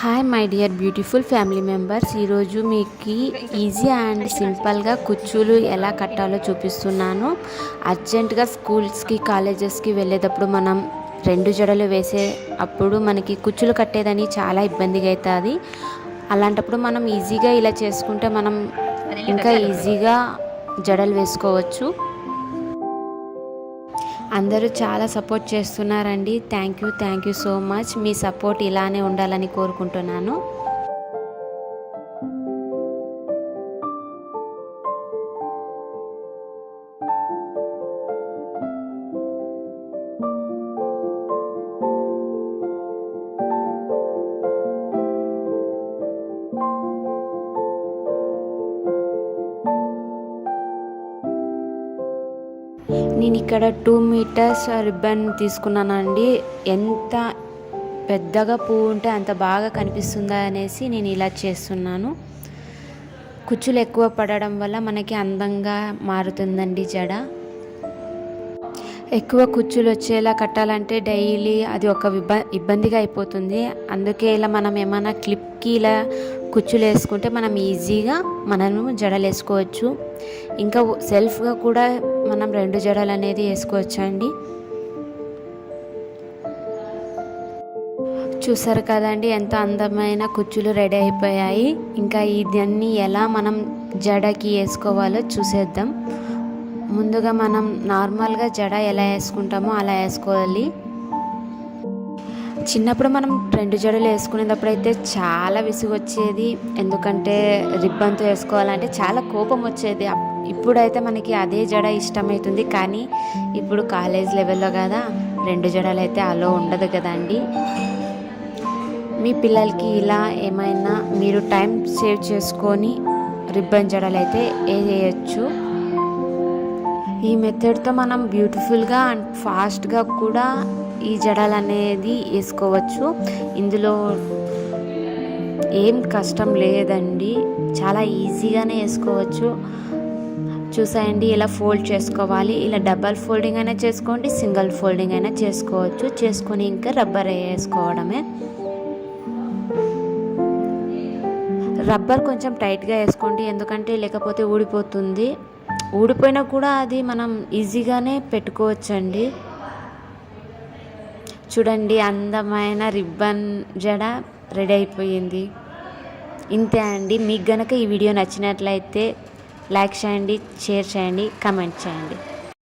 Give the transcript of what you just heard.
Hi my dear beautiful family members, ఈరోజు మీకు easy and సింపుల్గా కుచ్చులు ఎలా కట్టాలో చూపిస్తున్నాను. అర్జెంటుగా స్కూల్స్కి కాలేజెస్కి వెళ్ళేటప్పుడు మనం రెండు జడలు వేసే అప్పుడు మనకి కుచ్చులు కట్టేదని చాలా ఇబ్బందిగా అవుతుంది. అలాంటప్పుడు మనం ఈజీగా ఇలా చేసుకుంటే మనం ఇంకా ఈజీగా జడలు వేసుకోవచ్చు. అందరూ చాలా సపోర్ట్ చేస్తున్నారండి. Thank you so much. Me support ఇలానే ఉండాలని కోరుకుంటున్నాను. నేను ఇక్కడ 2 మీటర్స్ రిబ్బన్ తీసుకున్నానండి. ఎంత పెద్దగా పువ్వు ఉంటే అంత బాగా కనిపిస్తుందా అనేసి నేను ఇలా చేస్తున్నాను. కుచ్చులు ఎక్కువ పడడం వల్ల మనకి అందంగా మారుతుందండి జడ. ఎక్కువ కుచ్చులు వచ్చేలా కట్టాలంటే డైలీ అది ఒక ఇబ్బందిగా అయిపోతుంది. అందుకే ఇలా మనం ఏమైనా క్లిప్కి ఇలా కుచ్చులు వేసుకుంటే మనం ఈజీగా మనము జడలు వేసుకోవచ్చు. ఇంకా సెల్ఫ్గా కూడా మనం 2 జడలు అనేది వేసుకోవచ్చు అండి. చూసారు కదండి ఎంత అందమైన కుచ్చులు రెడీ అయిపోయాయి. ఇంకా ఇదన్నీ ఎలా మనం జడకి వేసుకోవాలో చూసేద్దాం. ముందుగా మనం నార్మల్గా జడ ఎలా వేసుకుంటామో అలా వేసుకోవాలి. చిన్నప్పుడు మనం 2 జడలు వేసుకునేటప్పుడు అయితే చాలా విసుగు వచ్చేది. ఎందుకంటే రిబ్బన్తో వేసుకోవాలంటే చాలా కోపం వచ్చేది. ఇప్పుడైతే మనకి అదే జడ ఇష్టమవుతుంది. కానీ ఇప్పుడు కాలేజ్ లెవెల్లో కదా 2 జడలు అయితే అలో ఉండదు కదండి. మీ పిల్లలకి ఇలా ఏమైనా మీరు టైం సేవ్ చేసుకొని రిబ్బన్ జడలు అయితే వేయచ్చు. ఈ మెథడ్తో మనం బ్యూటిఫుల్గా అండ్ ఫాస్ట్గా కూడా ఈ జడలు అనేది వేసుకోవచ్చు. ఇందులో ఏం కష్టం లేదండి, చాలా ఈజీగానే వేసుకోవచ్చు. చూసాయండి ఇలా ఫోల్డ్ చేసుకోవాలి. ఇలా డబల్ ఫోల్డింగ్ అయినా చేసుకోండి, సింగిల్ ఫోల్డింగ్ అయినా చేసుకోవచ్చు. చేసుకొని ఇంకా రబ్బర్ వేసుకోవడమే. రబ్బర్ కొంచెం టైట్గా వేసుకోండి, ఎందుకంటే లేకపోతే ఊడిపోతుంది. ఊడిపోయినా కూడా అది మనం ఈజీగానే పెట్టుకోవచ్చండి. చూడండి అందమైన రిబ్బన్ జడ రెడీ అయిపోయింది. ఇంతే అండి. మీకు గనక ఈ వీడియో నచ్చినట్లయితే లైక్ చేయండి, షేర్ చేయండి, కామెంట్ చేయండి.